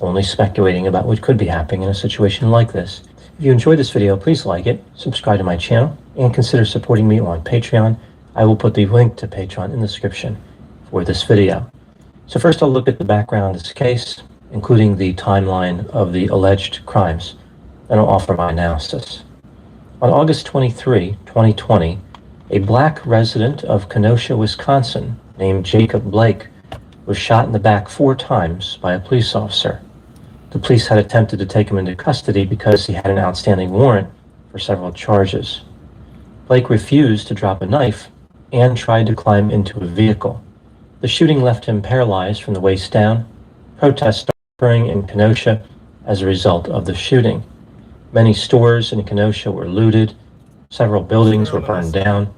only speculating about what could be happening in a situation like this. If you enjoyed this video, please like it, subscribe to my channel, and consider supporting me on Patreon. I will put the link to Patreon in the description for this video. So first I'll look at the background of this case, including the timeline of the alleged crimes, and I'll offer my analysis. On August 23, 2020, a black resident of Kenosha, Wisconsin, named Jacob Blake, was shot in the back 4 times by a police officer. The police had attempted to take him into custody because he had an outstanding warrant for several charges. Blake refused to drop a knife and tried to climb into a vehicle. The shooting left him paralyzed from the waist down. Protests started occurring in Kenosha as a result of the shooting. Many stores in Kenosha were looted. Several buildings were burned down.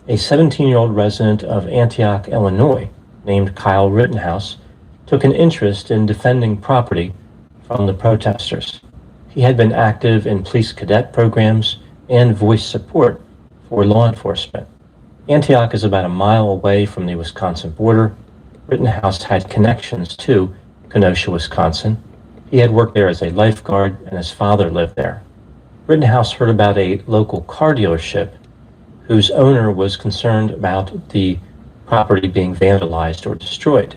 A 17-year-old resident of Antioch, Illinois, named Kyle Rittenhouse, took an interest in defending property from the protesters. He had been active in police cadet programs and voiced support for law enforcement. Antioch is about a mile away from the Wisconsin border. Rittenhouse had connections to Kenosha, Wisconsin. He had worked there as a lifeguard, and his father lived there. Rittenhouse heard about a local car dealership whose owner was concerned about the property being vandalized or destroyed.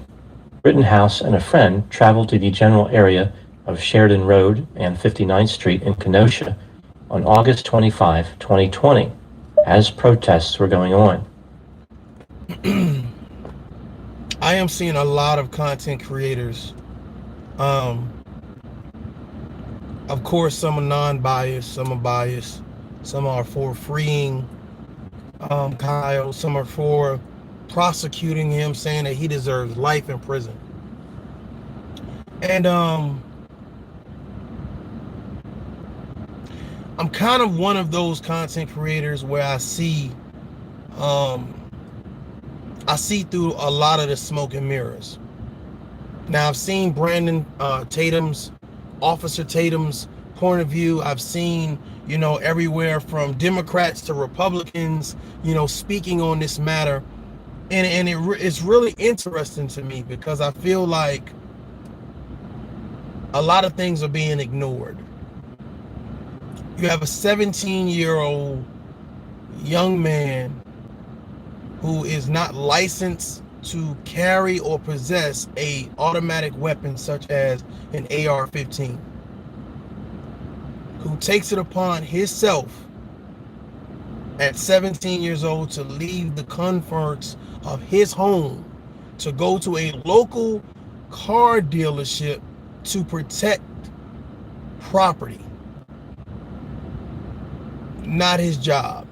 Rittenhouse and a friend traveled to the general area of Sheridan Road and 59th Street in Kenosha on August 25, 2020, as protests were going on. I am seeing a lot of content creators. Of course, some are non-biased, some are biased, some are for freeing Kyle, some are for prosecuting him, saying that he deserves life in prison. And I'm kind of one of those content creators where I see through a lot of the smoke and mirrors. Now I've seen Officer Tatum's point of view. I've seen, everywhere from Democrats to Republicans, speaking on this matter. And it's really interesting to me because I feel like a lot of things are being ignored. You have a 17-year-old young man who is not licensed to carry or possess a automatic weapon such as an AR-15, who takes it upon himself at 17 years old to leave the comforts of his home to go to a local car dealership to protect property. Not his job.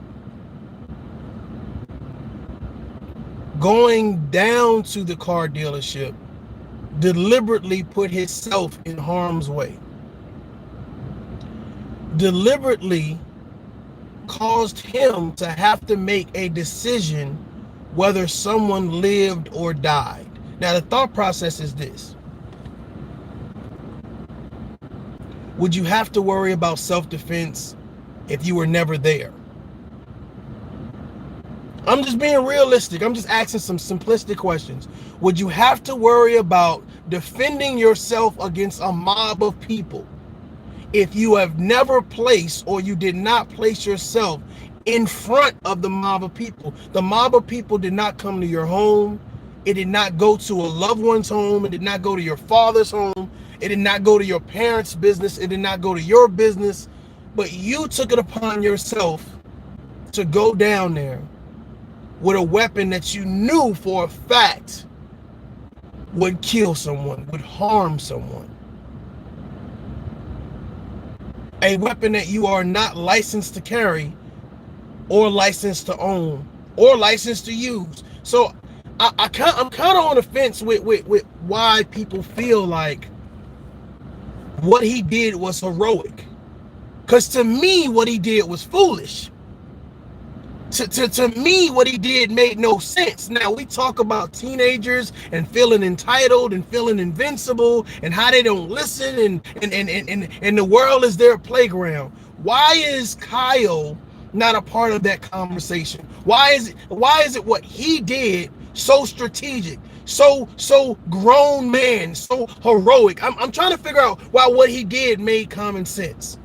Going down to the car dealership, deliberately put himself in harm's way. Deliberately caused him to have to make a decision whether someone lived or died. Now, the thought process is this. Would you have to worry about self-defense if you were never there? I'm just being realistic. I'm just asking some simplistic questions. Would you have to worry about defending yourself against a mob of people if you have never placed, or you did not place yourself in front of the mob of people? The mob of people did not come to your home. It did not go to a loved one's home. It did not go to your father's home. It did not go to your parents' business. It did not go to your business. But you took it upon yourself to go down there with a weapon that you knew for a fact would kill someone, would harm someone. A weapon that you are not licensed to carry, or licensed to own, or licensed to use. So I'm kind of on the fence with why people feel like what he did was heroic. Because to me, what he did was foolish. To me, what he did made no sense. Now, we talk about teenagers and feeling entitled and feeling invincible and how they don't listen and the world is their playground. Why is Kyle not a part of that conversation? Why is it what he did so strategic, so grown man, so heroic. I'm trying to figure out why what he did made common sense.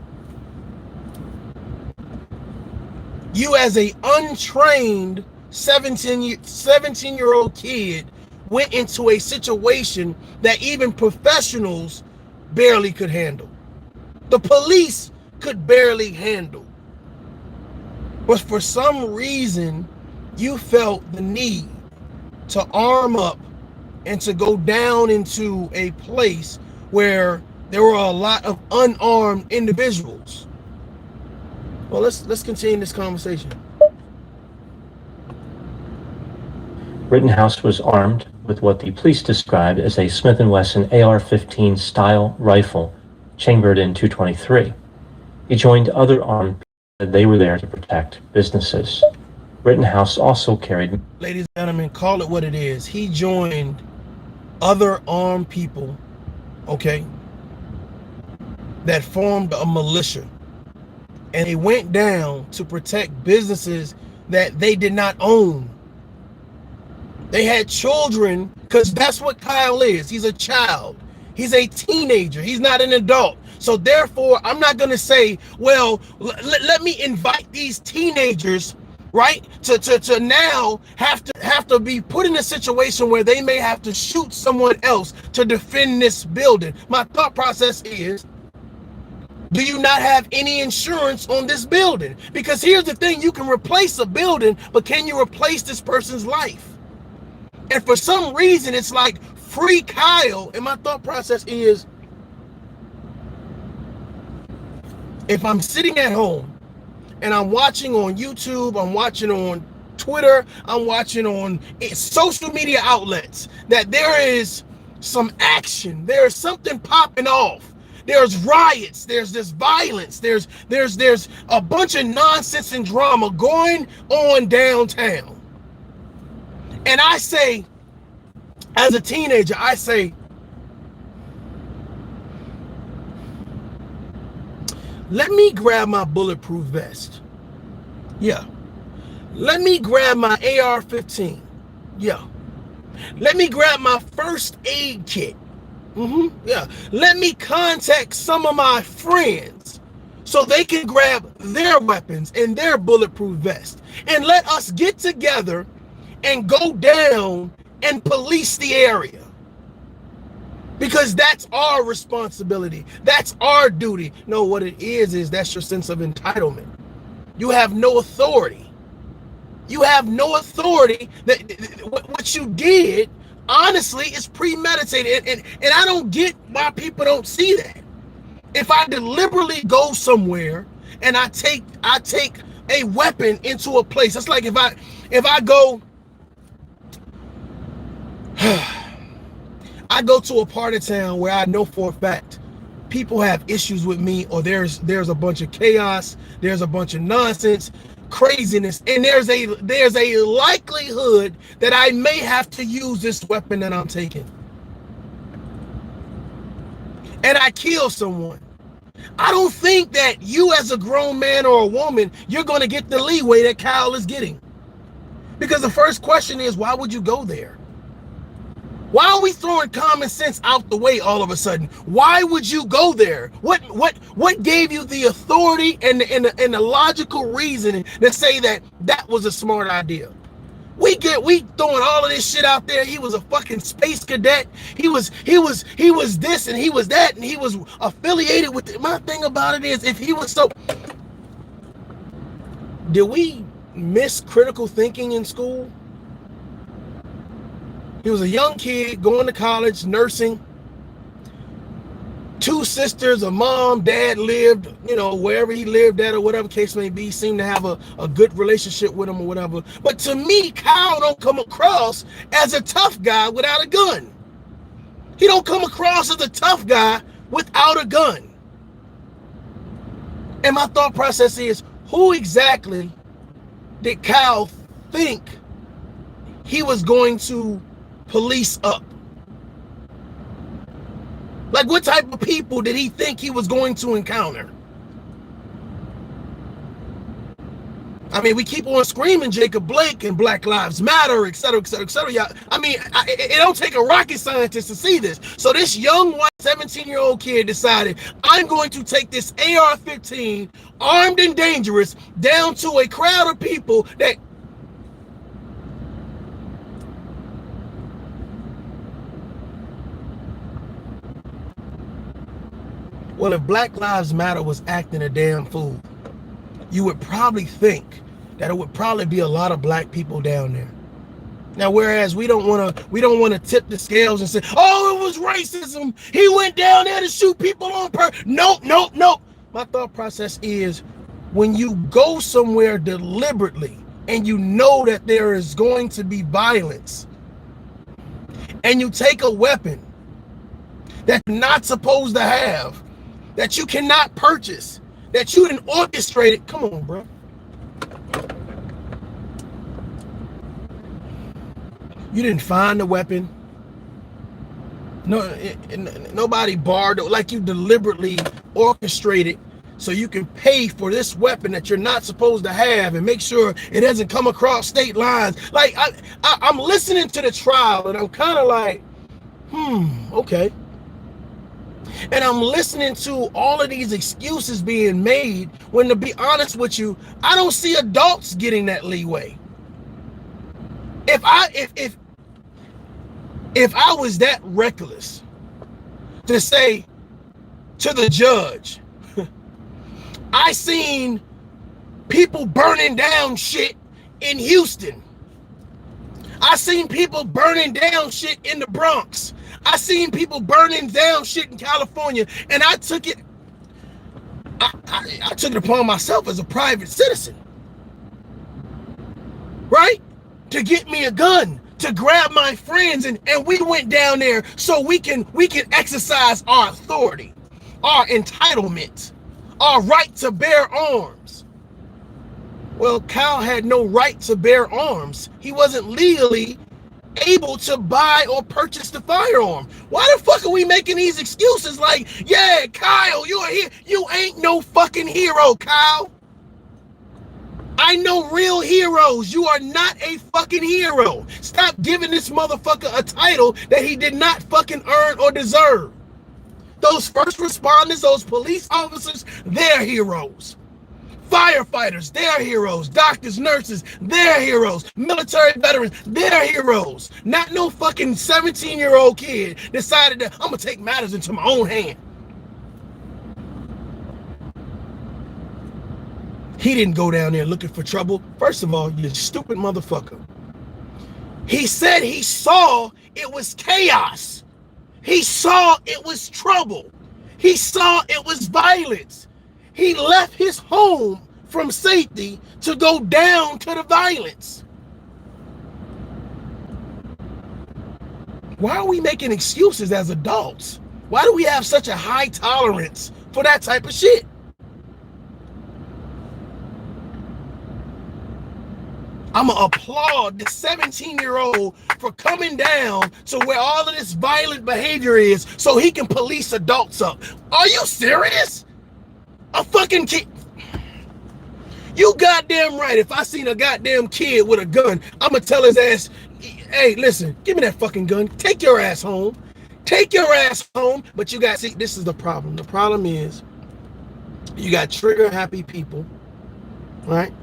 You as a untrained 17-year-old kid went into a situation that even professionals barely could handle. The police could barely handle. But for some reason, you felt the need to arm up and to go down into a place where there were a lot of unarmed individuals. Well, let's continue this conversation. Rittenhouse was armed with what the police described as a Smith & Wesson AR-15 style rifle chambered in .223. He joined other armed people that they were there to protect businesses. Rittenhouse also carried... Ladies and gentlemen, call it what it is. He joined other armed people, okay, that formed a militia. And they went down to protect businesses that they did not own. They had children, because that's what Kyle is. He's a child. He's a teenager. He's not an adult. So therefore, I'm not going to say, well, let me invite these teenagers, right, to now have to be put in a situation where they may have to shoot someone else to defend this building. My thought process is, do you not have any insurance on this building? Because here's the thing, you can replace a building, but can you replace this person's life? And for some reason, it's like free Kyle. And my thought process is, if I'm sitting at home and I'm watching on YouTube, I'm watching on Twitter, I'm watching on social media outlets, that there is some action, there's something popping off. There's riots, there's this violence, there's a bunch of nonsense and drama going on downtown. And I say, as a teenager, I say, let me grab my bulletproof vest. Yeah. Let me grab my AR-15. Yeah. Let me grab my first aid kit. Yeah. Let me contact some of my friends so they can grab their weapons and their bulletproof vest. And let us get together and go down and police the area. Because that's our responsibility. That's our duty. No, what it is that's your sense of entitlement. You have no authority. You have no authority. What you did, honestly, is premeditated. And I don't get why people don't see that. If I deliberately go somewhere and I take a weapon into a place, it's like if I go I go to a part of town where I know for a fact people have issues with me, or there's a bunch of chaos, there's a bunch of nonsense, craziness, and there's a likelihood that I may have to use this weapon that I'm taking. And I kill someone. I don't think that you as a grown man or a woman, you're going to get the leeway that Kyle is getting. Because the first question is, why would you go there? Why are we throwing common sense out the way all of a sudden? Why would you go there? What gave you the authority and the logical reasoning to say that was a smart idea? We throwing all of this shit out there. He was a fucking space cadet. He was this and he was that and he was affiliated with it. My thing about it is, if he was so, did we miss critical thinking in school? He was a young kid going to college, nursing. 2 sisters, a mom, dad lived, wherever he lived at or whatever case may be, seemed to have a good relationship with him or whatever. But to me, Kyle don't come across as a tough guy without a gun. He don't come across as a tough guy without a gun. And my thought process is, who exactly did Kyle think he was going to police up? Like, what type of people did he think he was going to encounter? I mean, we keep on screaming Jacob Blake and Black Lives Matter, et cetera, et cetera, et cetera. Yeah, I mean, it don't take a rocket scientist to see this. So this young white 17-year-old kid decided, I'm going to take this AR-15, armed and dangerous, down to a crowd of people that... Well, if Black Lives Matter was acting a damn fool, you would probably think that it would probably be a lot of black people down there. Now, whereas we don't want to tip the scales and say, oh, it was racism. He went down there to shoot people on purpose. Nope, nope, nope. My thought process is, when you go somewhere deliberately and you know that there is going to be violence, and you take a weapon that you're not supposed to have, that you cannot purchase, that you didn't orchestrate it. Come on, bro. You didn't find the weapon. No, nobody borrowed it. Like, you deliberately orchestrated so you can pay for this weapon that you're not supposed to have, and make sure it doesn't come across state lines. Like, I'm listening to the trial and I'm kind of like, okay. And I'm listening to all of these excuses being made, when, to be honest with you, I don't see adults getting that leeway. If I was that reckless to say to the judge, I seen people burning down shit in Houston. I seen people burning down shit in the Bronx. I seen people burning down shit in California, and I took it upon myself as a private citizen, right? To get me a gun, to grab my friends, and we went down there so we can exercise our authority, our entitlement, our right to bear arms. Well, Kyle had no right to bear arms. He wasn't legally able to buy or purchase the firearm. Why the fuck are we making these excuses like, yeah, Kyle, you're here. You ain't no fucking hero, Kyle. I know real heroes. You are not a fucking hero. Stop giving this motherfucker a title that he did not fucking earn or deserve. Those first responders, those police officers, they're heroes. Firefighters, they're heroes. Doctors, nurses, they're heroes. Military veterans, they're heroes. Not no fucking 17-year-old kid decided that I'm gonna take matters into my own hand. He didn't go down there looking for trouble. First of all, you stupid motherfucker. He said he saw it was chaos. He saw it was trouble. He saw it was violence. He left his home from safety to go down to the violence. Why are we making excuses as adults? Why do we have such a high tolerance for that type of shit? I'm gonna applaud the 17-year-old for coming down to where all of this violent behavior is so he can police adults up. Are you serious? A fucking kid. You goddamn right. If I seen a goddamn kid with a gun, I'm gonna tell his ass, hey, listen, give me that fucking gun. Take your ass home. Take your ass home. But you got, see, this is the problem. The problem is you got trigger happy people, right?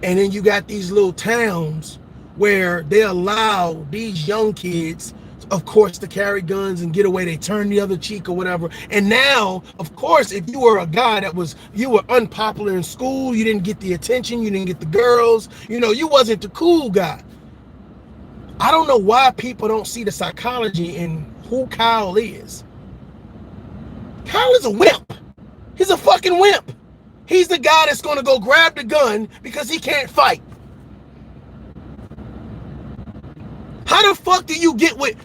And then you got these little towns where they allow these young kids, of course, to carry guns and get away. They turn the other cheek or whatever. And now, of course, if you were a guy you were unpopular in school, you didn't get the attention, you didn't get the girls, you wasn't the cool guy. I don't know why people don't see the psychology in who Kyle is. Kyle is a wimp. He's a fucking wimp. He's the guy that's going to go grab the gun because he can't fight. How the fuck do you get with...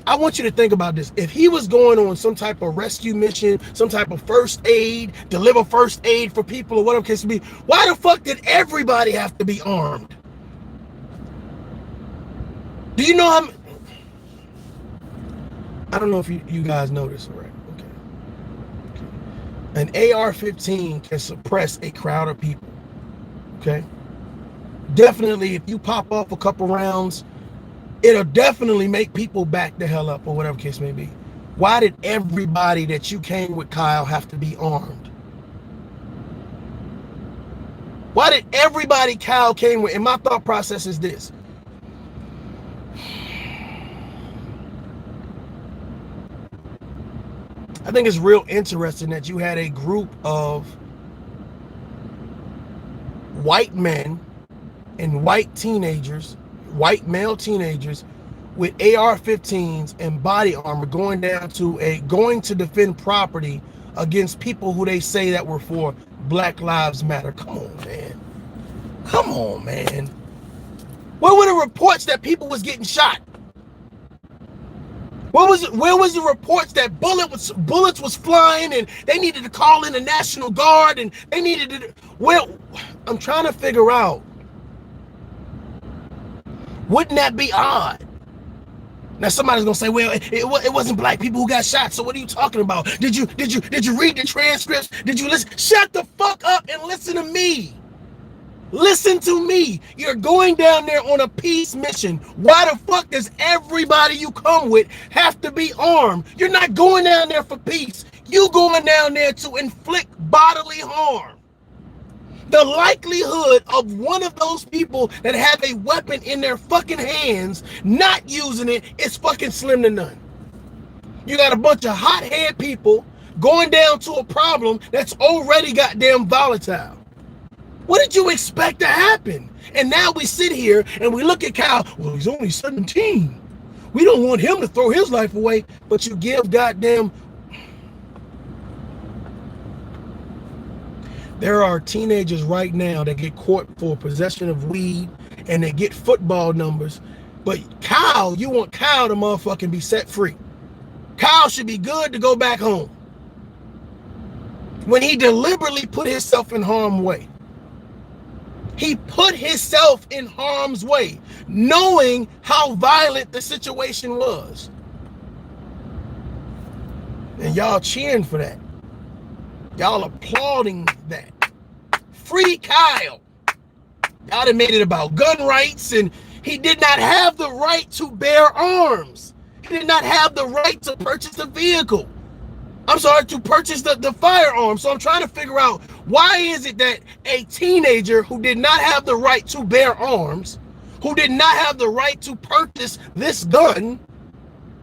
I want you to think about this. If he was going on some type of rescue mission, some type of first aid, deliver first aid for people or whatever case to be, why the fuck did everybody have to be armed? Do you know how... I don't know if you guys know this already. An AR-15 can suppress a crowd of people, okay? definitely, if you pop off a couple rounds, it'll definitely make people back the hell up, or whatever case may be. Why did everybody that you came with, Kyle, have to be armed? Why did everybody Kyle came with? And my thought process is this. I think it's real interesting that you had a group of white men and white teenagers, white male teenagers, with AR-15s and body armor going to defend property against people who they say that were for Black Lives Matter. Come on, man. Come on, man. Where were the reports that people was getting shot? Where was the reports that bullets was flying and they needed to call in the National Guard and they needed to? Well, I'm trying to figure out. Wouldn't that be odd? Now somebody's gonna say, well, it wasn't black people who got shot. So what are you talking about? Did you read the transcripts? Did you listen? Shut the fuck up and listen to me. Listen to me. You're going down there on a peace mission. Why the fuck does everybody you come with have to be armed? You're not going down there for peace. You going down there to inflict bodily harm. The likelihood of one of those people that have a weapon in their fucking hands not using it is fucking slim to none. You got a bunch of hot-head people going down to a problem that's already goddamn volatile. What did you expect to happen? And now we sit here and we look at Kyle. Well, he's only 17. We don't want him to throw his life away. But you give goddamn. There are teenagers right now that get caught for possession of weed and they get football numbers. But Kyle, you want Kyle to motherfucking be set free. Kyle should be good to go back home. When he deliberately put himself in harm's way. He put himself in harm's way, knowing how violent the situation was. And y'all cheering for that. Y'all applauding that. Free Kyle. Y'all done made it about gun rights, and he did not have the right to bear arms. He did not have the right to purchase a vehicle. I'm sorry, to purchase the firearm. So I'm trying to figure out, why is it that a teenager who did not have the right to bear arms, who did not have the right to purchase this gun,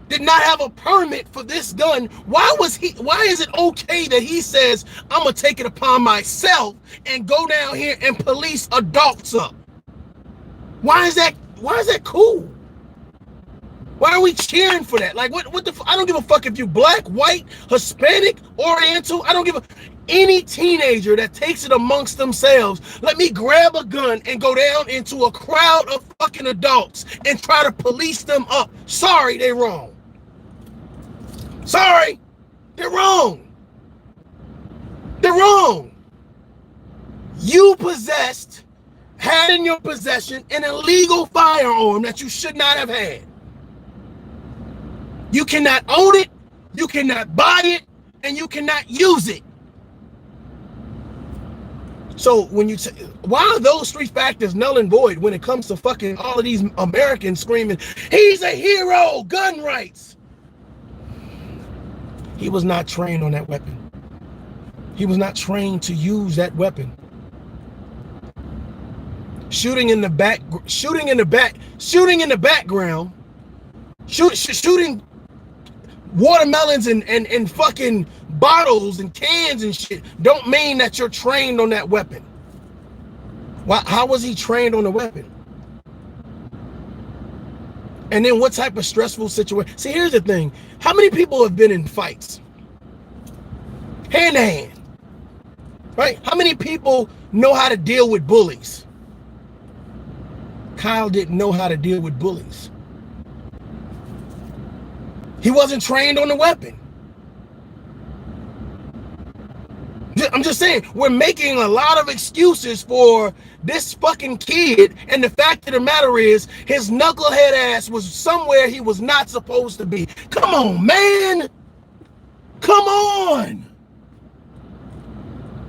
did not have a permit for this gun, why is it okay that he says, I'm gonna take it upon myself and go down here and police adults up? Why is that cool? Why are we cheering for that? Like, what the I don't give a fuck if you black, white, Hispanic, Oriental. I don't give a any teenager that takes it amongst themselves. Let me grab a gun and go down into a crowd of fucking adults and try to police them up. Sorry, they're wrong. Sorry, they're wrong. They're wrong. You had in your possession an illegal firearm that you should not have had. You cannot own it, you cannot buy it, and you cannot use it. So when you why are those three factors null and void when it comes to fucking all of these Americans screaming, he's a hero, gun rights? He was not trained on that weapon. He was not trained to use that weapon. Shooting in the background, shooting watermelons and fucking bottles and cans and shit don't mean that you're trained on that weapon. How was he trained on the weapon? And then what type of stressful situation? See, here's the thing. How many people have been in fights? Hand to hand. Right? How many people know how to deal with bullies? Kyle didn't know how to deal with bullies. He wasn't trained on the weapon. I'm just saying, we're making a lot of excuses for this fucking kid, and the fact of the matter is, his knucklehead ass was somewhere he was not supposed to be. Come on, man. Come on.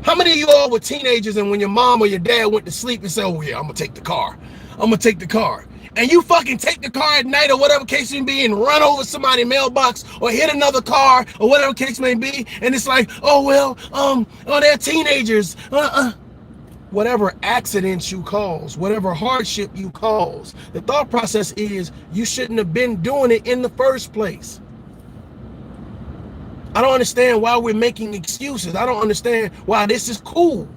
How many of you all were teenagers and when your mom or your dad went to sleep and said, oh yeah, I'm gonna take the car. I'm gonna take the car. And you fucking take the car at night or whatever case may be and run over somebody's mailbox or hit another car or whatever case may be. And it's like, oh, well, oh, they're teenagers. Whatever accidents you cause, whatever hardship you cause, the thought process is you shouldn't have been doing it in the first place. I don't understand why we're making excuses. I don't understand why this is cool.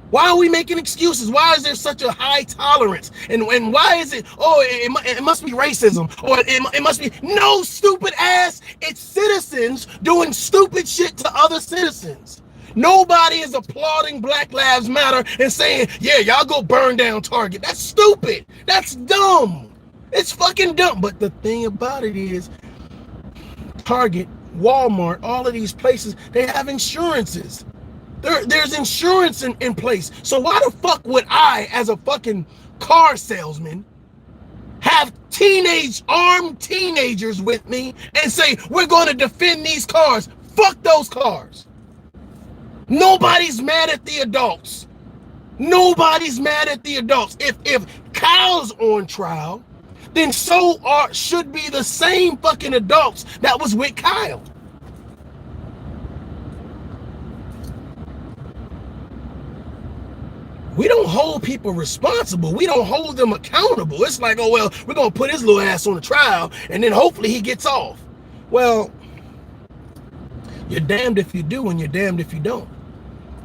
Why are we making excuses? Why is there such a high tolerance? And why is it, oh, it must be racism, or it must be, no, stupid ass, it's citizens doing stupid shit to other citizens. Nobody is applauding Black Lives Matter and saying, yeah, y'all go burn down Target. That's stupid. That's dumb. It's fucking dumb. But the thing about it is, Target, Walmart, all of these places, they have insurances. There's insurance in place. So why the fuck would I, as a fucking car salesman, have armed teenagers with me and say, we're going to defend these cars? Fuck those cars. Nobody's mad at the adults. Nobody's mad at the adults. If Kyle's on trial, then so should be the same fucking adults that was with Kyle. We don't hold people responsible. We don't hold them accountable. It's like, oh, well, we're going to put his little ass on the trial and then hopefully he gets off. Well, you're damned if you do and you're damned if you don't.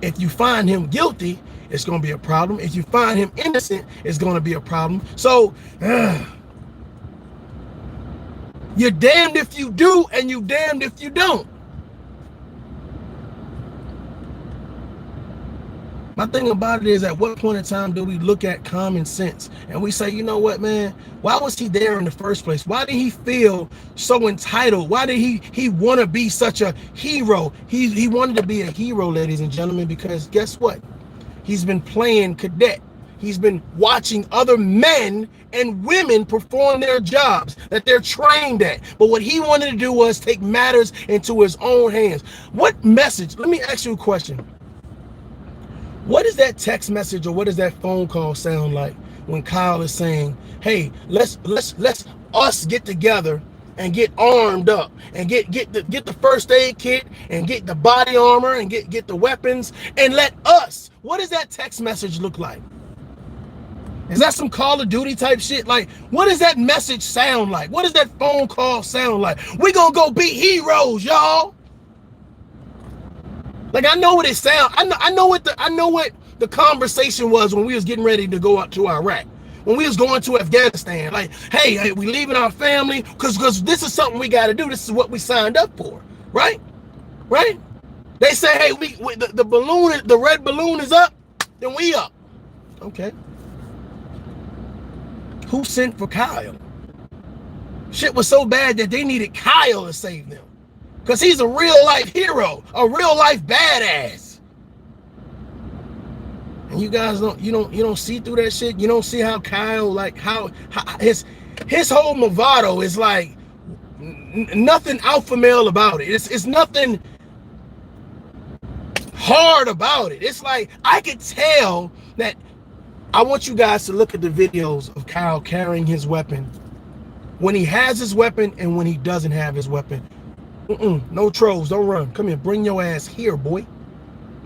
If you find him guilty, it's going to be a problem. If you find him innocent, it's going to be a problem. So, you're damned if you do and you're damned if you don't. My thing about it is, at what point in time do we look at common sense and we say, you know what, man, why was he there in the first place? Why did he feel so entitled? Why did he want to be such a hero? He wanted to be a hero, ladies and gentlemen, because guess what? He's been playing cadet. He's been watching other men and women perform their jobs that they're trained at. But what he wanted to do was take matters into his own hands. What message? Let me ask you a question. What does that text message or what does that phone call sound like when Kyle is saying, hey, let's us get together and get armed up and get the first aid kit and get the body armor and get the weapons and let us? What does that text message look like? Is that some Call of Duty type shit? Like, what does that message sound like? What does that phone call sound like? We gonna go be heroes, y'all. Like, I know what it sounds. I know what the conversation was when we was getting ready to go out to Iraq. When we was going to Afghanistan. Like, hey, we leaving our family because this is something we got to do. This is what we signed up for, right? Right? They say, hey, the red balloon is up, then we up. Okay. Who sent for Kyle? Shit was so bad that they needed Kyle to save them. Because he's a real life hero, a real life badass. And you guys don't see through that shit. You don't see how Kyle, like how his whole Movado is like nothing alpha male about it. It's nothing hard about it. It's like I could tell that. I want you guys to look at the videos of Kyle carrying his weapon, when he has his weapon and when he doesn't have his weapon. No trolls, don't run. Come here, bring your ass here, boy.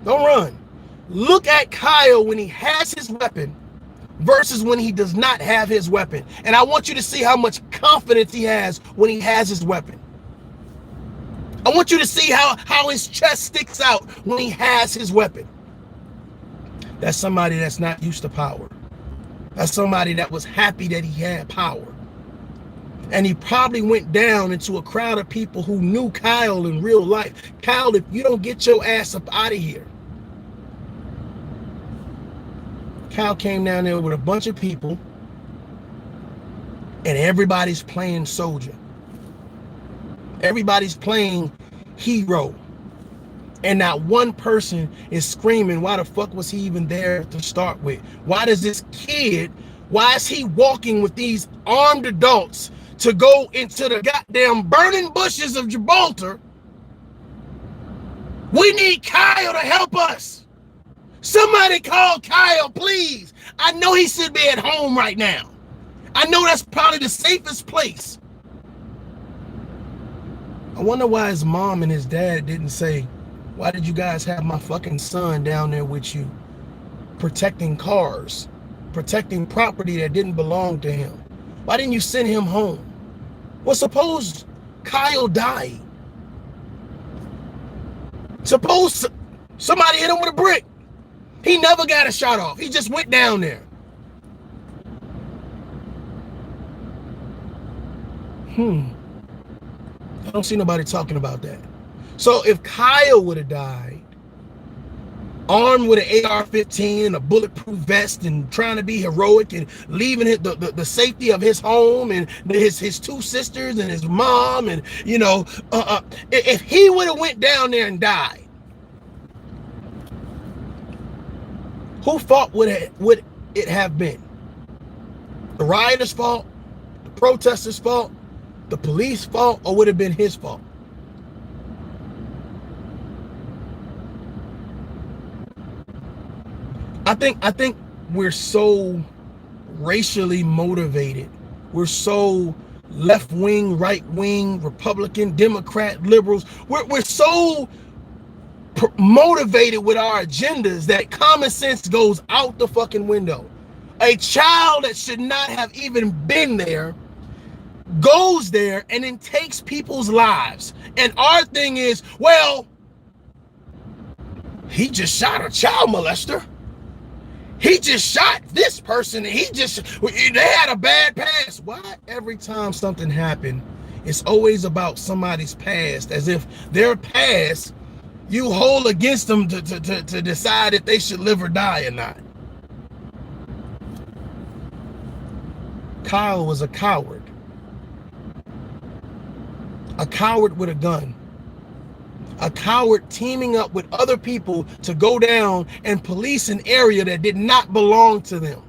Don't run. Look at Kyle when he has his weapon versus when he does not have his weapon. And I want you to see how much confidence he has when he has his weapon. I want you to see how his chest sticks out when he has his weapon. That's somebody that's not used to power. That's somebody that was happy that he had power. And he probably went down into a crowd of people who knew Kyle in real life. Kyle, if you don't get your ass up out of here. Kyle came down there with a bunch of people and everybody's playing soldier. Everybody's playing hero. And not one person is screaming, why the fuck was he even there to start with? Why does this kid, why is he walking with these armed adults to go into the goddamn burning bushes of Gibraltar? We need Kyle to help us. Somebody call Kyle, please. I know he should be at home right now. I know that's probably the safest place. I wonder why his mom and his dad didn't say, why did you guys have my fucking son down there with you, protecting cars, protecting property that didn't belong to him? Why didn't you send him home? Well, suppose Kyle died. Suppose somebody hit him with a brick. He never got a shot off. He just went down there. I don't see nobody talking about that. So if Kyle would have died, armed with an AR-15 and a bulletproof vest and trying to be heroic and leaving it, the safety of his home and his two sisters and his mom, and you know, if he would have went down there and died, whose fault would it have been? The rioters' fault, the protesters' fault, the police fault, or would it have been his fault? I think we're so racially motivated. We're so left-wing, right-wing, Republican, Democrat, liberals. We're so motivated with our agendas that common sense goes out the fucking window. A child that should not have even been there goes there and then takes people's lives. And our thing is, well, he just shot a child molester. He just shot this person. They had a bad past. Why every time something happened, it's always about somebody's past, as if their past you hold against them to decide if they should live or die or not. Kyle was a coward. A coward with a gun. A coward teaming up with other people to go down and police an area that did not belong to them.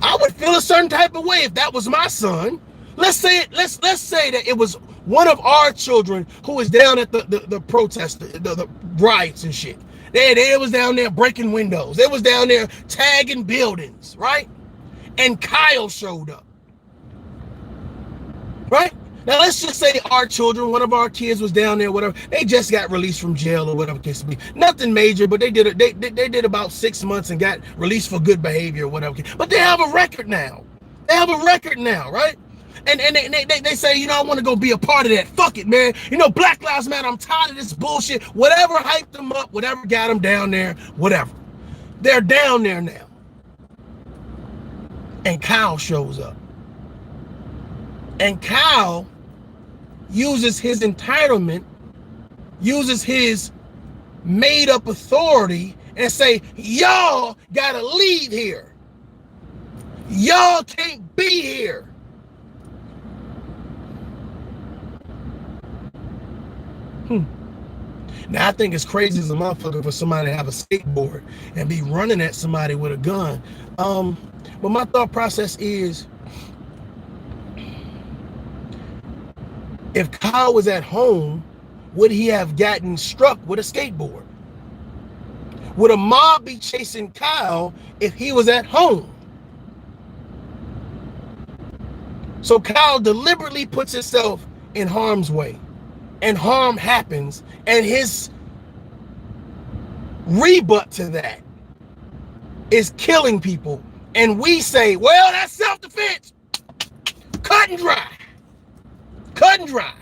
I would feel a certain type of way if that was my son. Let's say that it was one of our children who was down at the protest, the riots and shit. They was down there breaking windows. They was down there tagging buildings, right? And Kyle showed up. Right? Now let's just say our children, one of our kids was down there, whatever. They just got released from jail or whatever the case may be. Nothing major, but they did about 6 months and got released for good behavior or whatever. But they have a record now. They have a record now, right? And they say, you know, I want to go be a part of that. Fuck it, man. You know, Black Lives Matter. I'm tired of this bullshit. Whatever hyped them up, whatever got them down there, whatever. They're down there now. And Kyle shows up. And Kyle uses his entitlement, uses his made up authority and say, y'all gotta leave here. Y'all can't be here. Now I think it's crazy as a motherfucker for somebody to have a skateboard and be running at somebody with a gun. But my thought process is, if Kyle was at home, would he have gotten struck with a skateboard? Would a mob be chasing Kyle if he was at home? So Kyle deliberately puts himself in harm's way, and harm happens, and his rebut to that is killing people. And we say, well, that's self-defense. Cut and dry. Cut and dry.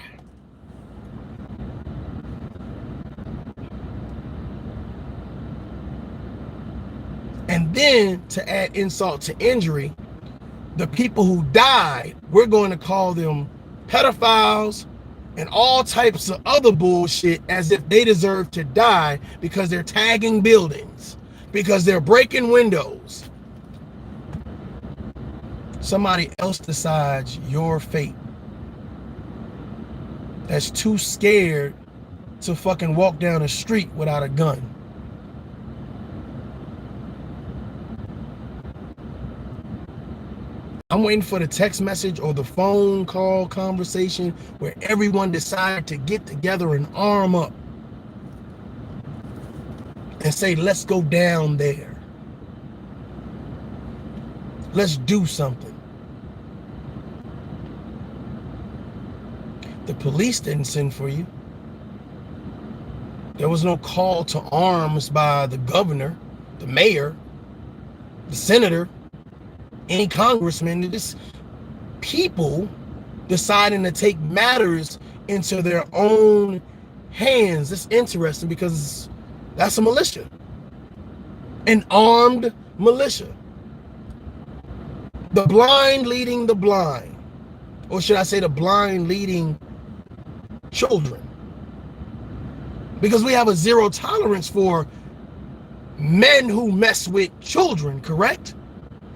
And then to add insult to injury, the people who died, we're going to call them pedophiles and all types of other bullshit, as if they deserve to die because they're tagging buildings, because they're breaking windows. Somebody else decides your fate that's too scared to fucking walk down the street without a gun. I'm waiting for the text message or the phone call conversation where everyone decided to get together and arm up. and say, let's go down there. Let's do something. The police didn't send for you. There was no call to arms by the governor, the mayor, the senator, any congressman. This people deciding to take matters into their own hands. It's interesting because that's a militia, an armed militia. The blind leading the blind, or should I say the blind leading children, because we have a zero tolerance for men who mess with children, correct?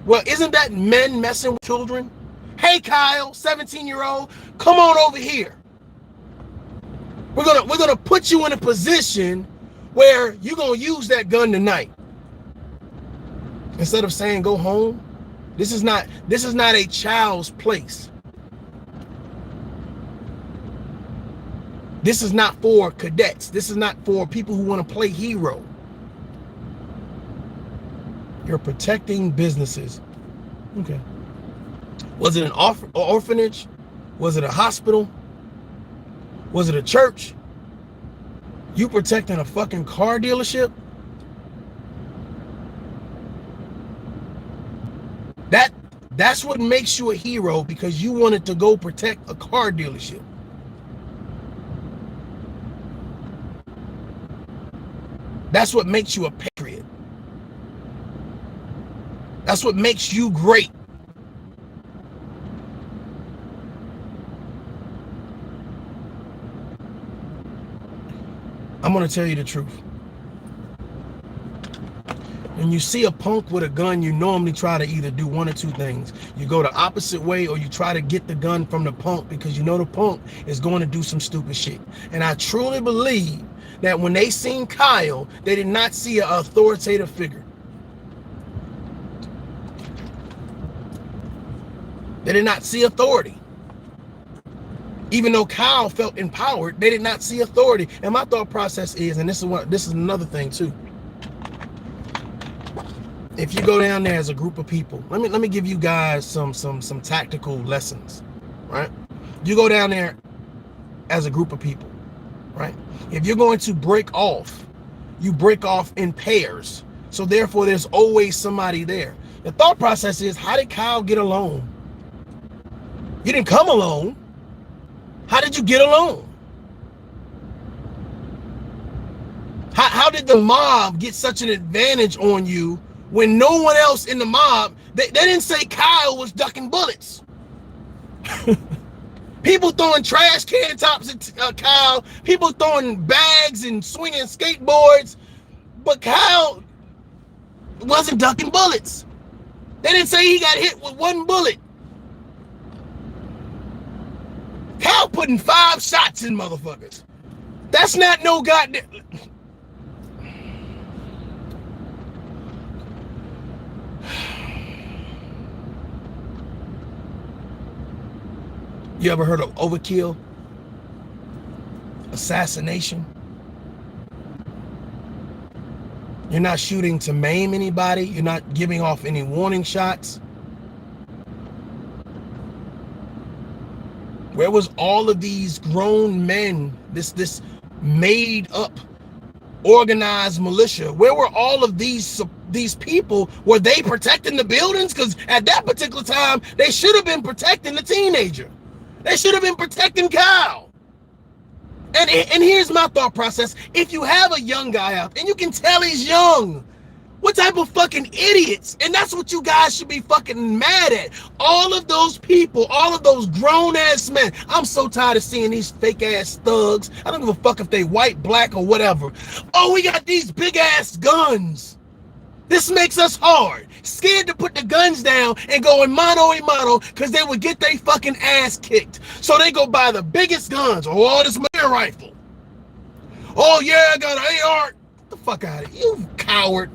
Well, isn't that men messing with children? Hey, Kyle, 17-year-old, come on over here. We're gonna put you in a position where you're gonna use that gun tonight. Instead of saying go home, this is not a child's place. This is not for cadets. This is not for people who want to play hero. You're protecting businesses. Okay. Was it an orphanage? Was it a hospital? Was it a church? You protecting a fucking car dealership? That's what makes you a hero, because you wanted to go protect a car dealership. That's what makes you a patriot. That's what makes you great. I'm going to tell you the truth. When you see a punk with a gun, you normally try to either do one or two things. You go the opposite way, or you try to get the gun from the punk because you know the punk is going to do some stupid shit. And I truly believe that when they seen Kyle, they did not see an authoritative figure. They did not see authority. Even though Kyle felt empowered, they did not see authority. And my thought process is, and this is another thing too. If you go down there as a group of people, let me give you guys some tactical lessons, right? You go down there as a group of people, right? If you're going to break off, you break off in pairs. So therefore, there's always somebody there. The thought process is, how did Kyle get alone? You didn't come alone. How did you get alone? How did the mob get such an advantage on you when no one else in the mob, they didn't say Kyle was ducking bullets. People throwing trash can tops at Kyle, people throwing bags and swinging skateboards, but Kyle wasn't ducking bullets. They didn't say he got hit with one bullet. Kyle putting 5 shots in motherfuckers. That's not no goddamn... You ever heard of overkill? Assassination? You're not shooting to maim anybody. You're not giving off any warning shots. Where was all of these grown men, this made up, organized militia? Where were all of these people? Were they protecting the buildings? Because at that particular time, they should have been protecting the teenager. They should have been protecting Kyle. And here's my thought process. If you have a young guy out and you can tell he's young, what type of fucking idiots? And that's what you guys should be fucking mad at. All of those people, all of those grown ass men. I'm so tired of seeing these fake ass thugs. I don't give a fuck if they white, black, or whatever. Oh, we got these big ass guns. This makes us hard. Scared to put the guns down and go in mano a mano because they would get their fucking ass kicked. So they go buy the biggest guns. Oh, this Mayer rifle. Oh, yeah, I got an AR. Get the fuck out of here. You coward.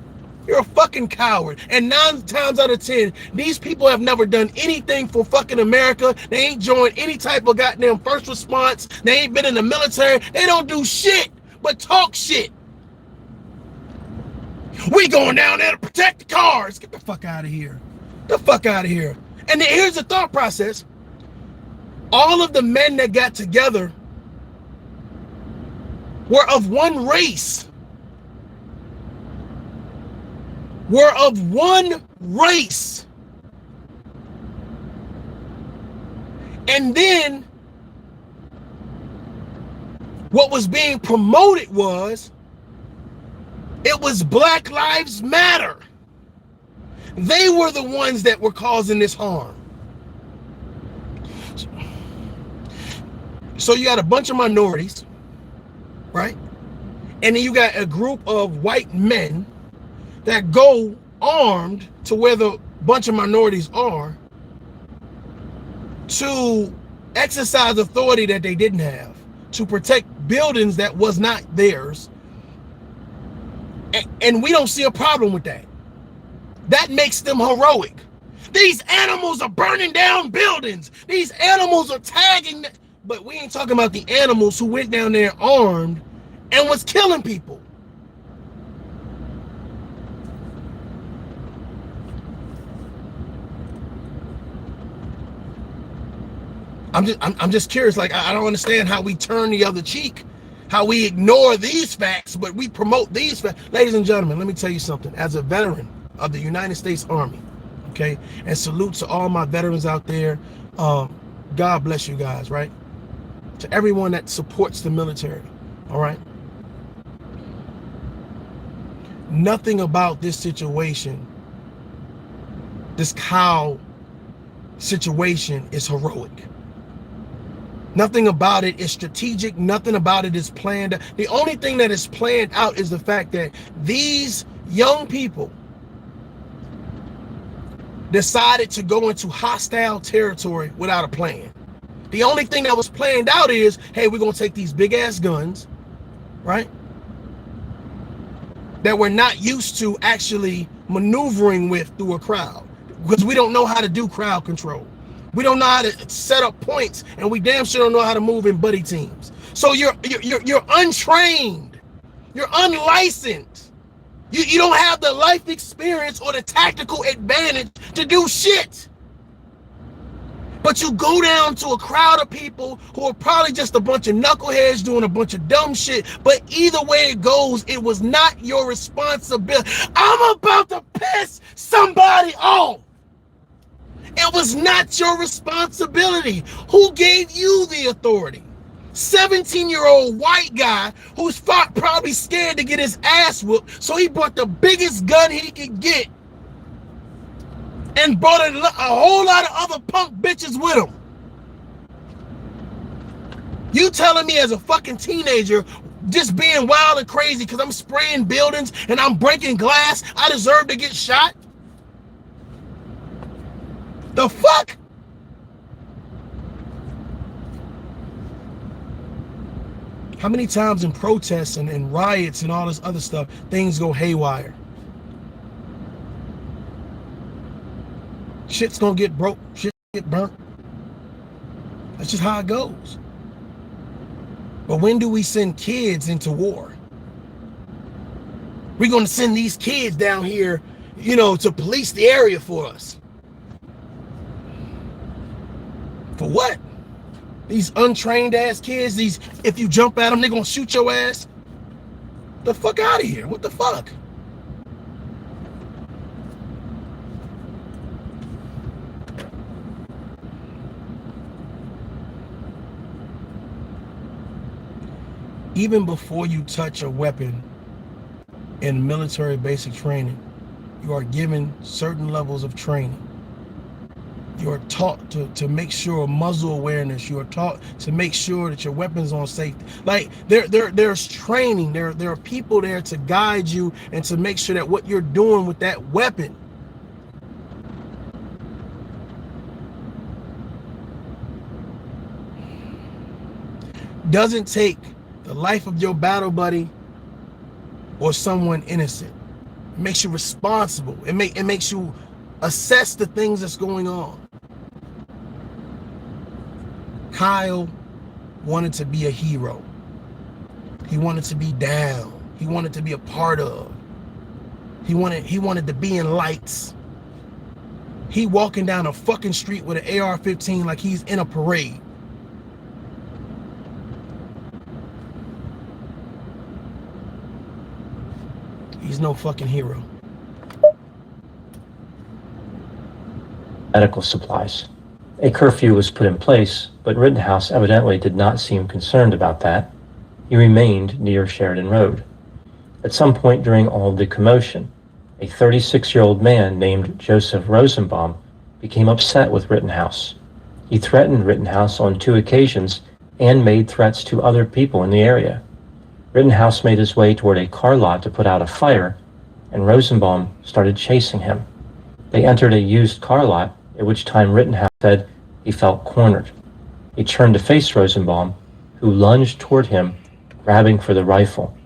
You're a fucking coward. And 9 times out of 10, these people have never done anything for fucking America. They ain't joined any type of goddamn first response. They ain't been in the military. They don't do shit but talk shit. We going down there to protect the cars. Get the fuck out of here. The fuck out of here. And then here's the thought process. All of the men that got together were of one race. Were of one race. And then what was being promoted was, it was Black Lives Matter. They were the ones that were causing this harm. So you got a bunch of minorities, right? And then you got a group of white men that go armed to where the bunch of minorities are to exercise authority that they didn't have, to protect buildings that was not theirs. And we don't see a problem with that. That makes them heroic. These animals are burning down buildings. These animals are tagging. But we ain't talking about the animals who went down there armed and was killing people. I'm just curious. Like, I don't understand how we turn the other cheek, how we ignore these facts, but we promote these facts. Ladies and gentlemen, let me tell you something. As a veteran of the United States Army, okay, and salute to all my veterans out there. God bless you guys, right? To everyone that supports the military, all right? Nothing about this situation, this cow situation, is heroic. Nothing about it is strategic. Nothing about it is planned. The only thing that is planned out is the fact that these young people decided to go into hostile territory without a plan. The only thing that was planned out is, hey, we're going to take these big ass guns, right? That we're not used to actually maneuvering with through a crowd, because we don't know how to do crowd control. We don't know how to set up points, and we damn sure don't know how to move in buddy teams. So you're untrained, you're unlicensed. You don't have the life experience or the tactical advantage to do shit. But you go down to a crowd of people who are probably just a bunch of knuckleheads doing a bunch of dumb shit. But either way it goes, it was not your responsibility. I'm about to piss somebody off. It was not your responsibility. Who gave you the authority? 17-year-old white guy who's probably scared to get his ass whooped, so he brought the biggest gun he could get and brought a whole lot of other punk bitches with him. You telling me as a fucking teenager, just being wild and crazy because I'm spraying buildings and I'm breaking glass, I deserve to get shot? The fuck? How many times in protests and riots and all this other stuff, things go haywire? Shit's gonna get broke, shit get burnt. That's just how it goes. But when do we send kids into war? We're gonna send these kids down here, you know, to police the area for us. For what? These untrained ass kids, these, if you jump at them, they're gonna shoot your ass? The fuck out of here. What the fuck? Even before you touch a weapon in military basic training, you are given certain levels of training. You are taught to make sure muzzle awareness. You are taught to make sure that your weapon's on safety. Like there's training. There are people there to guide you and to make sure that what you're doing with that weapon doesn't take the life of your battle buddy or someone innocent. It makes you responsible. It makes you assess the things that's going on. Kyle wanted to be a hero. He wanted to be down. He wanted to be a part of. He wanted to be in lights. He walking down a fucking street with an AR-15 like he's in a parade. He's no fucking hero. Medical supplies. A curfew was put in place, but Rittenhouse evidently did not seem concerned about that. He remained near Sheridan Road. At some point during all of the commotion, a 36-year-old man named Joseph Rosenbaum became upset with Rittenhouse. He threatened Rittenhouse on 2 occasions and made threats to other people in the area. Rittenhouse made his way toward a car lot to put out a fire, and Rosenbaum started chasing him. They entered a used car lot, at which time Rittenhouse said he felt cornered. He turned to face Rosenbaum, who lunged toward him, grabbing for the rifle.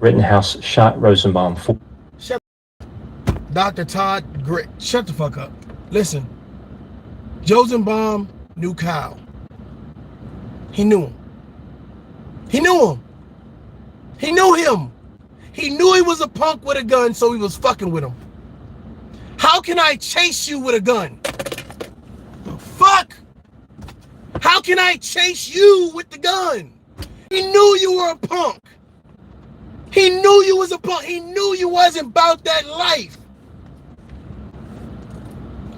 Rittenhouse shot Rosenbaum. Dr. Todd Grit, shut the fuck up. Listen, Rosenbaum knew Kyle. He knew him. He knew him. He knew him. He knew he was a punk with a gun, so he was fucking with him. How can I chase you with a gun? The fuck? How can I chase you with the gun? He knew you were a punk. He knew you was a punk. He knew you wasn't about that life.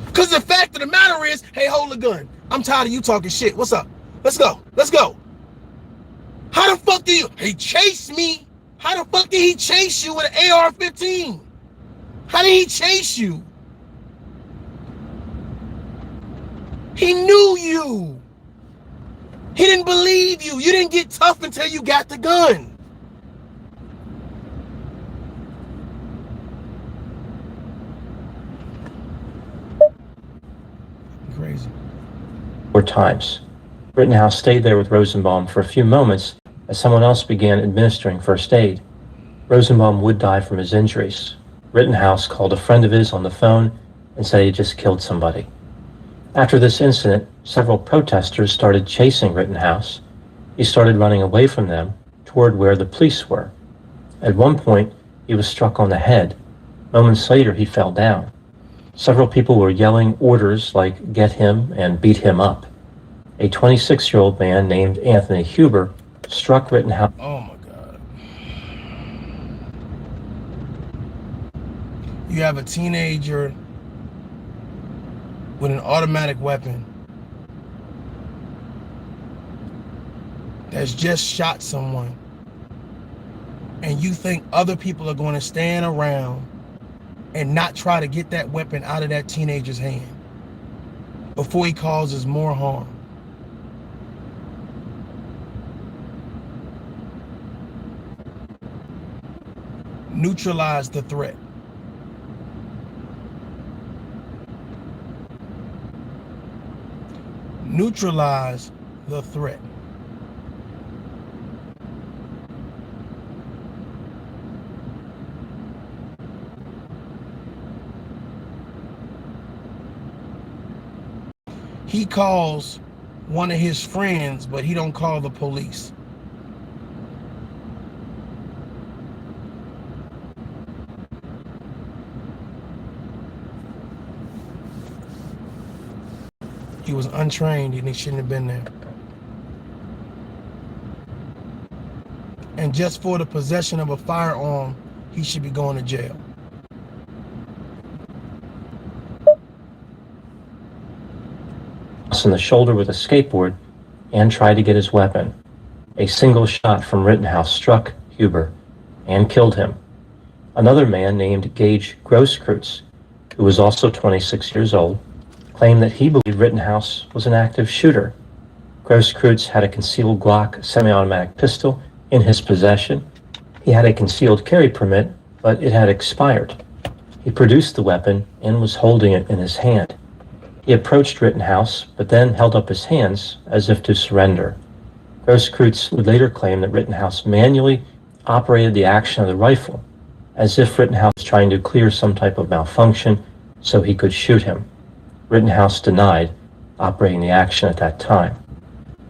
Because the fact of the matter is, hey, hold the gun. I'm tired of you talking shit. What's up? Let's go. Let's go. How the fuck he chased me? How the fuck did he chase you with an AR-15? How did he chase you? He knew you. He didn't believe you. You didn't get tough until you got the gun. Crazy. 4 times. Rittenhouse stayed there with Rosenbaum for a few moments as someone else began administering first aid. Rosenbaum would die from his injuries. Rittenhouse called a friend of his on the phone and said he just killed somebody. After this incident, several protesters started chasing Rittenhouse. He started running away from them toward where the police were. At one point, he was struck on the head. Moments later, he fell down. Several people were yelling orders like "get him" and "beat him up." A 26-year-old man named Anthony Huber struck Rittenhouse. Oh my God. You have a teenager with an automatic weapon that's just shot someone, and you think other people are going to stand around and not try to get that weapon out of that teenager's hand before he causes more harm. Neutralize the threat. Neutralize the threat. He calls one of his friends, but he don't call the police. He was untrained and he shouldn't have been there. And just for the possession of a firearm, he should be going to jail. In the shoulder with a skateboard and tried to get his weapon. A single shot from Rittenhouse struck Huber and killed him. Another man named Gage Grosskreutz, who was also 26 years old, claimed that he believed Rittenhouse was an active shooter. Grosskreutz had a concealed Glock semi-automatic pistol in his possession. He had a concealed carry permit, but it had expired. He produced the weapon and was holding it in his hand. He approached Rittenhouse, but then held up his hands as if to surrender. Grosskreutz would later claim that Rittenhouse manually operated the action of the rifle, as if Rittenhouse was trying to clear some type of malfunction so he could shoot him. Rittenhouse denied operating the action at that time.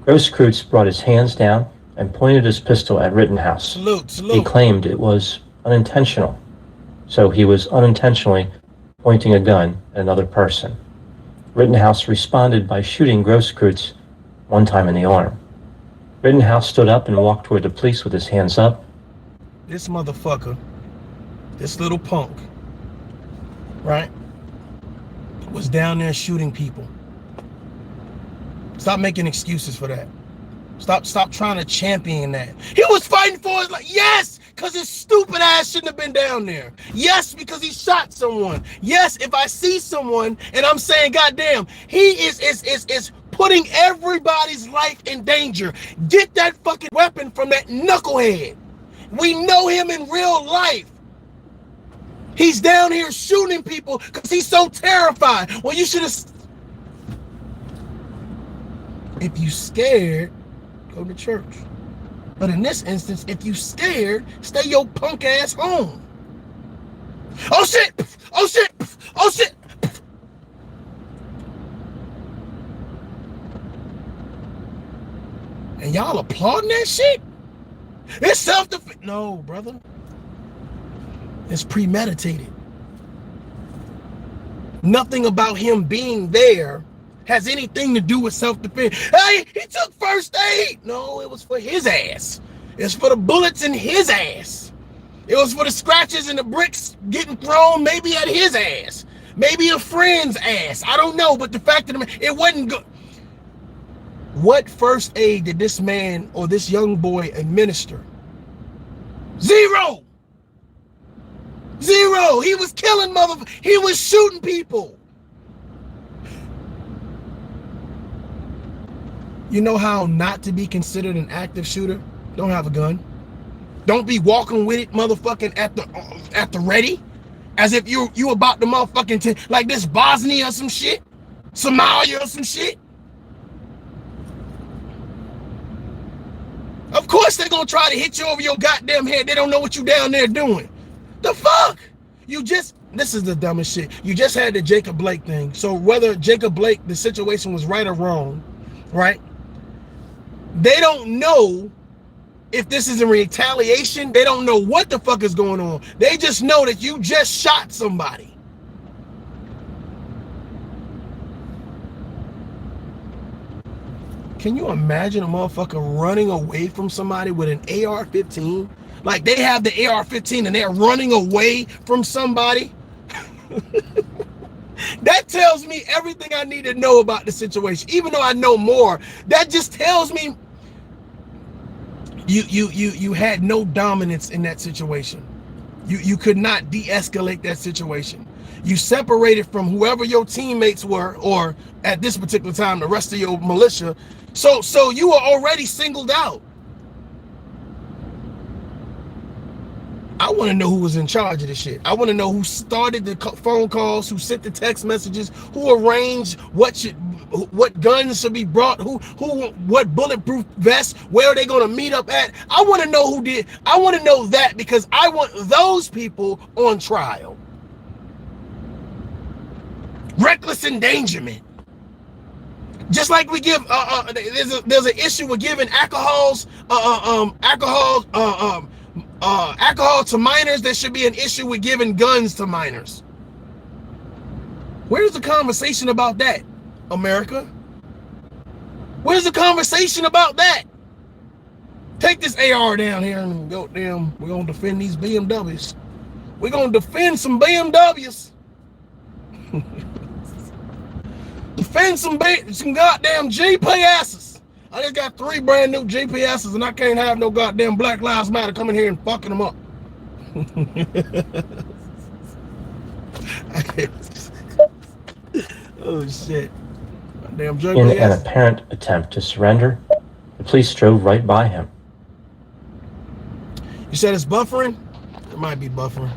Grosskreutz brought his hands down and pointed his pistol at Rittenhouse. Salute. He claimed it was unintentional. so he was unintentionally pointing a gun at another person. Rittenhouse responded by shooting Grosskreutz one time in the arm. Rittenhouse stood up and walked toward the police with his hands up. This motherfucker, this little punk, right, was down there shooting people. Stop making excuses for that. Stop trying to champion that. He was fighting for it. Like, yes, because his stupid ass shouldn't have been down there. Yes, because he shot someone. Yes, if I see someone and I'm saying, goddamn, he is putting everybody's life in danger. Get that fucking weapon from that knucklehead. We know him in real life. He's down here shooting people because he's so terrified. Well, you should have. If you scared, go to church. But in this instance, if you scared, stay your punk ass home. Oh shit! Oh shit! Oh shit! And y'all applauding that shit? It's self-defense. No, brother. It's premeditated. Nothing about him being there has anything to do with self-defense. Hey, he took first aid. No, it was for his ass. It's for the bullets in his ass. It was for the scratches and the bricks getting thrown maybe at his ass. Maybe a friend's ass. I don't know, but the fact of the matter, it wasn't good. What first aid did this man or this young boy administer? Zero. Zero. He was killing motherfuckers. He was shooting people. You know how not to be considered an active shooter? Don't have a gun. Don't be walking with it, motherfucking at the ready, as if you about to motherfucking like this Bosnia or some shit, Somalia or some shit. Of course they're gonna try to hit you over your goddamn head. They don't know what you down there doing. The fuck? This is the dumbest shit. You just had the Jacob Blake thing. So whether Jacob Blake, the situation was right or wrong, right? They don't know if this is in retaliation. They don't know what the fuck is going on. They just know that you just shot somebody. Can you imagine a motherfucker running away from somebody with an AR-15? Like they have the AR-15 and they're running away from somebody? That tells me everything I need to know about the situation. Even though I know more, that just tells me you had no dominance in that situation. You could not de-escalate that situation. You separated from whoever your teammates were, or at this particular time, the rest of your militia. So you were already singled out. I want to know who was in charge of this shit. I want to know who started the phone calls, who sent the text messages, who arranged what guns should be brought, what bulletproof vests, where are they going to meet up at. I want to know who did. I want to know that because I want those people on trial. Reckless endangerment. Just like we give, there's an issue with giving alcohol to minors. There should be an issue with giving guns to minors. Where's the conversation about that, America? Where's the conversation about that? Take this AR down here and go, damn, we're gonna defend these BMWs. We're gonna defend some BMWs. Defend some goddamn GPSs. I just got 3 brand new GPSs and I can't have no goddamn Black Lives Matter coming here and fucking them up. Oh shit. Damn GPS. In an apparent attempt to surrender, the police drove right by him. You said it's buffering? It might be buffering.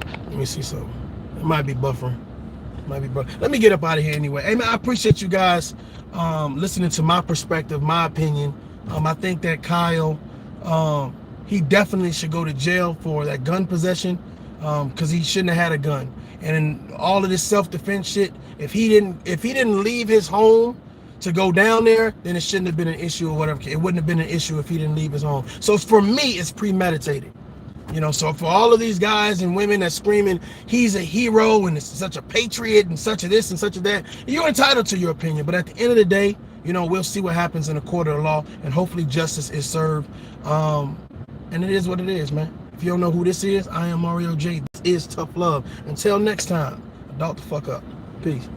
Let me see something. It might be buffering. Let me get up out of here anyway. Hey man, I appreciate you guys listening to my perspective, my opinion. I think that Kyle, he definitely should go to jail for that gun possession, because he shouldn't have had a gun. And in all of this self-defense shit, if he didn't leave his home to go down there, then it shouldn't have been an issue or whatever. It wouldn't have been an issue if he didn't leave his home. So for me, it's premeditated. You know, so for all of these guys and women that screaming, he's a hero and is such a patriot and such a this and such a that, you're entitled to your opinion. But at the end of the day, you know, we'll see what happens in a court of law, and hopefully justice is served. And it is what it is, man. If you don't know who this is, I am Mario J. This is Tough Love. Until next time, adult the fuck up. Peace.